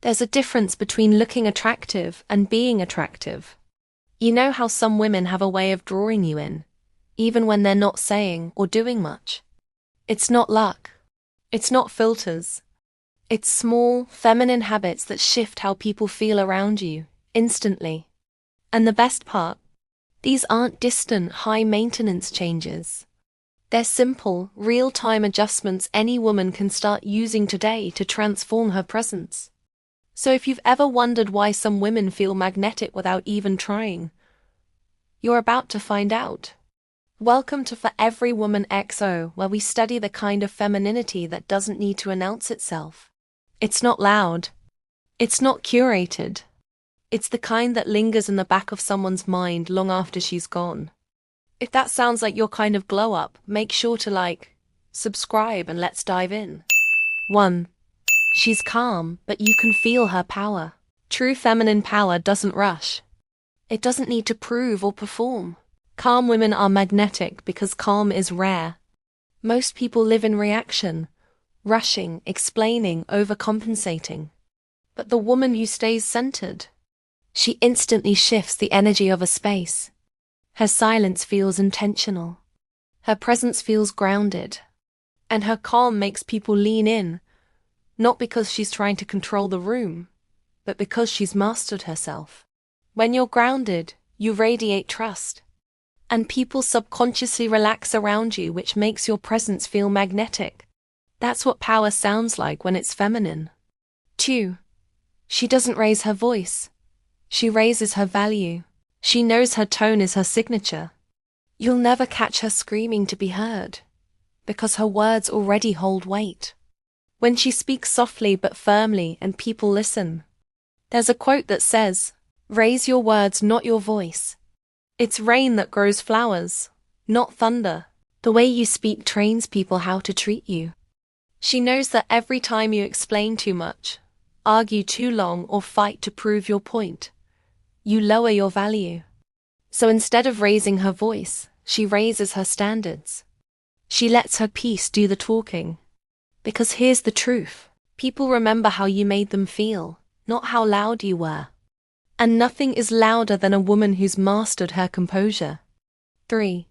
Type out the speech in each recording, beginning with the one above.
There's a difference between looking attractive and being attractive. You know how some women have a way of drawing you in, even when they're not saying or doing much. It's not luck. It's not filters. It's small, feminine habits that shift how people feel around you, instantly. And the best part? These aren't distant, high-maintenance changes. They're simple, real-time adjustments any woman can start using today to transform her presence. So if you've ever wondered why some women feel magnetic without even trying, you're about to find out. Welcome to For Every Woman XO, where we study the kind of femininity that doesn't need to announce itself. It's not loud. It's not curated. It's the kind that lingers in the back of someone's mind long after she's gone. If that sounds like your kind of glow-up, make sure to subscribe, and let's dive in. 1. She's calm, but you can feel her power. True feminine power doesn't rush. It doesn't need to prove or perform. Calm women are magnetic because calm is rare. Most people live in reaction, rushing, explaining, overcompensating. But the woman who stays centered, she instantly shifts the energy of a space. Her silence feels intentional. Her presence feels grounded. And her calm makes people lean in, not because she's trying to control the room, but because she's mastered herself. When you're grounded, you radiate trust. And people subconsciously relax around you, which makes your presence feel magnetic. That's what power sounds like when it's feminine. 2. She doesn't raise her voice. She raises her value. She knows her tone is her signature. You'll never catch her screaming to be heard, because her words already hold weight. When she speaks softly but firmly and people listen. There's a quote that says, "Raise your words, not your voice." It's rain that grows flowers, not thunder. The way you speak trains people how to treat you. She knows that every time you explain too much, argue too long, or fight to prove your point, you lower your value. So instead of raising her voice, she raises her standards. She lets her peace do the talking. Because here's the truth. People remember how you made them feel, not how loud you were. And nothing is louder than a woman who's mastered her composure. 3.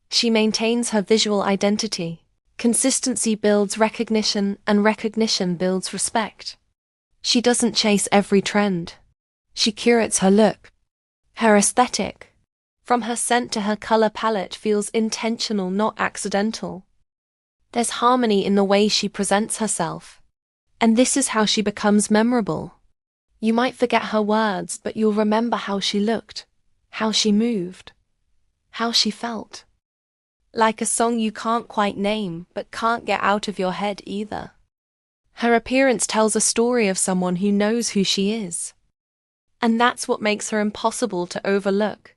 She maintains her visual identity. Consistency builds recognition, and recognition builds respect. She doesn't chase every trend. She curates her look. Her aesthetic, from her scent to her color palette, feels intentional, not accidental. There's harmony in the way she presents herself. And this is how she becomes memorable. You might forget her words, but you'll remember how she looked, how she moved, how she felt. Like a song you can't quite name, but can't get out of your head either. Her appearance tells a story of someone who knows who she is. And that's what makes her impossible to overlook.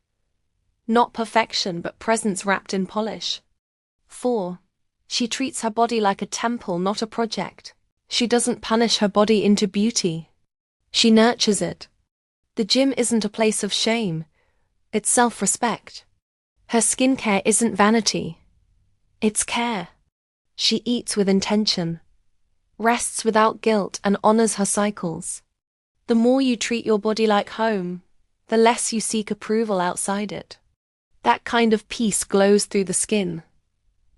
Not perfection, but presence wrapped in polish. 4. She treats her body like a temple, not a project. She doesn't punish her body into beauty. She nurtures it. The gym isn't a place of shame. It's self-respect. Her skincare isn't vanity. It's care. She eats with intention, rests without guilt, and honors her cycles. The more you treat your body like home, the less you seek approval outside it. That kind of peace glows through the skin.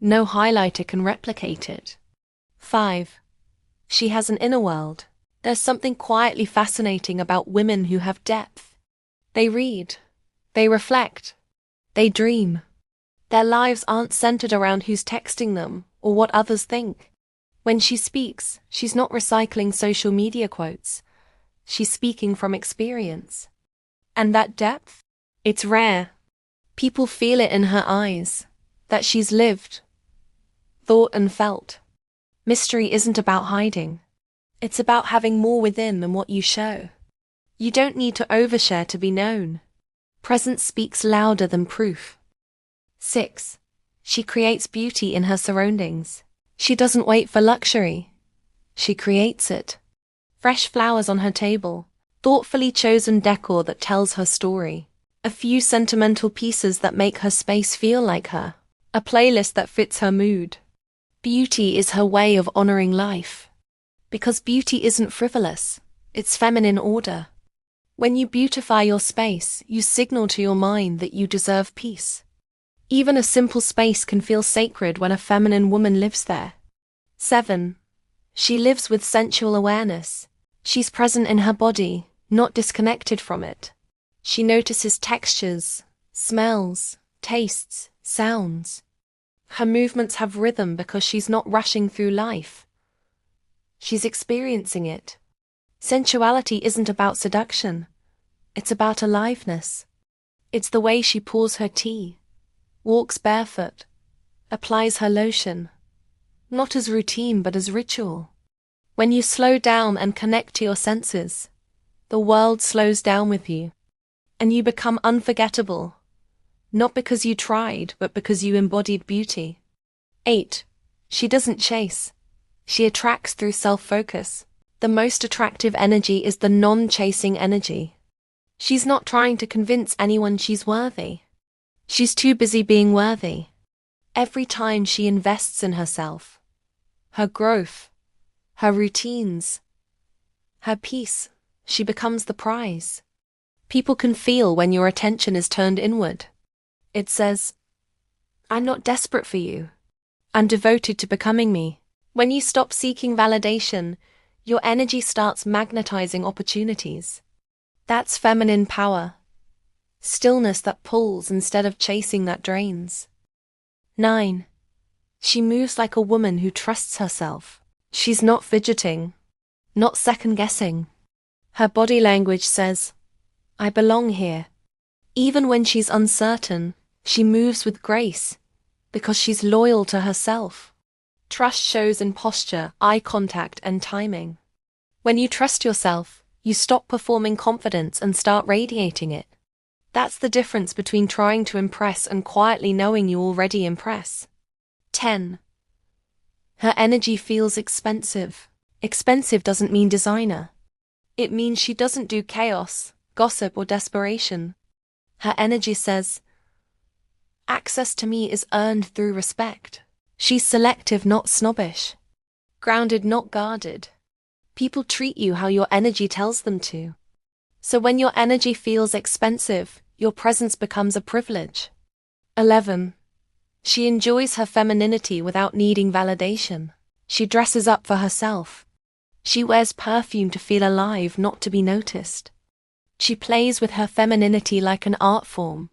No highlighter can replicate it. 5. She has an inner world. There's something quietly fascinating about women who have depth. They read. They reflect. They dream. Their lives aren't centered around who's texting them or what others think. When she speaks, she's not recycling social media quotes. She's speaking from experience. And that depth? It's rare. People feel it in her eyes, that she's lived, thought and felt. Mystery isn't about hiding. It's about having more within than what you show. You don't need to overshare to be known. Presence speaks louder than proof. 6. She creates beauty in her surroundings. She doesn't wait for luxury. She creates it. Fresh flowers on her table, thoughtfully chosen decor that tells her story. A few sentimental pieces that make her space feel like her. A playlist that fits her mood. Beauty is her way of honoring life. Because beauty isn't frivolous. It's feminine order. When you beautify your space, you signal to your mind that you deserve peace. Even a simple space can feel sacred when a feminine woman lives there. 7. She lives with sensual awareness. She's present in her body, not disconnected from it. She notices textures, smells, tastes, sounds. Her movements have rhythm because she's not rushing through life. She's experiencing it. Sensuality isn't about seduction. It's about aliveness. It's the way she pours her tea, walks barefoot, applies her lotion. Not as routine, but as ritual. When you slow down and connect to your senses, the world slows down with you, and you become unforgettable, not because you tried, but because you embodied beauty. 8. She doesn't chase. She attracts through self-focus. The most attractive energy is the non-chasing energy. She's not trying to convince anyone she's worthy. She's too busy being worthy. Every time she invests in herself, her growth, her routines, her peace, she becomes the prize. People can feel when your attention is turned inward. It says, I'm not desperate for you. I'm devoted to becoming me. When you stop seeking validation, your energy starts magnetizing opportunities. That's feminine power. Stillness that pulls instead of chasing that drains. 9. She moves like a woman who trusts herself. She's not fidgeting, not second-guessing. Her body language says, I belong here. Even when she's uncertain, she moves with grace, because she's loyal to herself. Trust shows in posture, eye contact, and timing. When you trust yourself, you stop performing confidence and start radiating it. That's the difference between trying to impress and quietly knowing you already impress. 10. Her energy feels expensive. Expensive doesn't mean designer. It means she doesn't do chaos, gossip, or desperation. Her energy says, access to me is earned through respect. She's selective, not snobbish. Grounded, not guarded. People treat you how your energy tells them to. So when your energy feels expensive, your presence becomes a privilege. 11. She enjoys her femininity without needing validation. She dresses up for herself. She wears perfume to feel alive, not to be noticed. She plays with her femininity like an art form.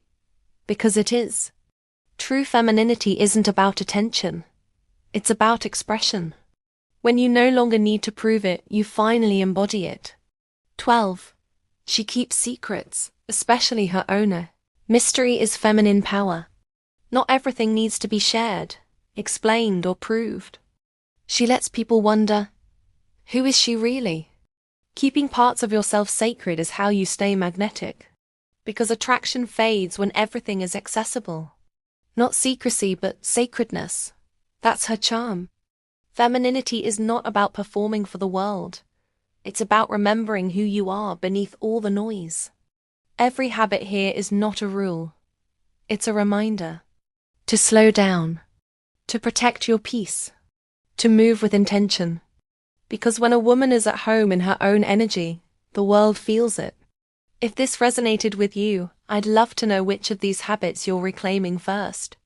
Because it is. True femininity isn't about attention. It's about expression. When you no longer need to prove it, you finally embody it. 12. She keeps secrets, especially her owner. Mystery is feminine power. Not everything needs to be shared, explained, or proved. She lets people wonder, who is she really? Keeping parts of yourself sacred is how you stay magnetic. Because attraction fades when everything is accessible. Not secrecy, but sacredness. That's her charm. Femininity is not about performing for the world. It's about remembering who you are beneath all the noise. Every habit here is not a rule. It's a reminder. To slow down. To protect your peace. To move with intention. Because when a woman is at home in her own energy, the world feels it. If this resonated with you, I'd love to know which of these habits you're reclaiming first.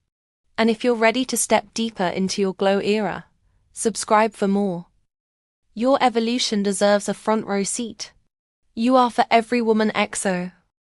And if you're ready to step deeper into your glow era, subscribe for more. Your evolution deserves a front row seat. You are for every woman XO.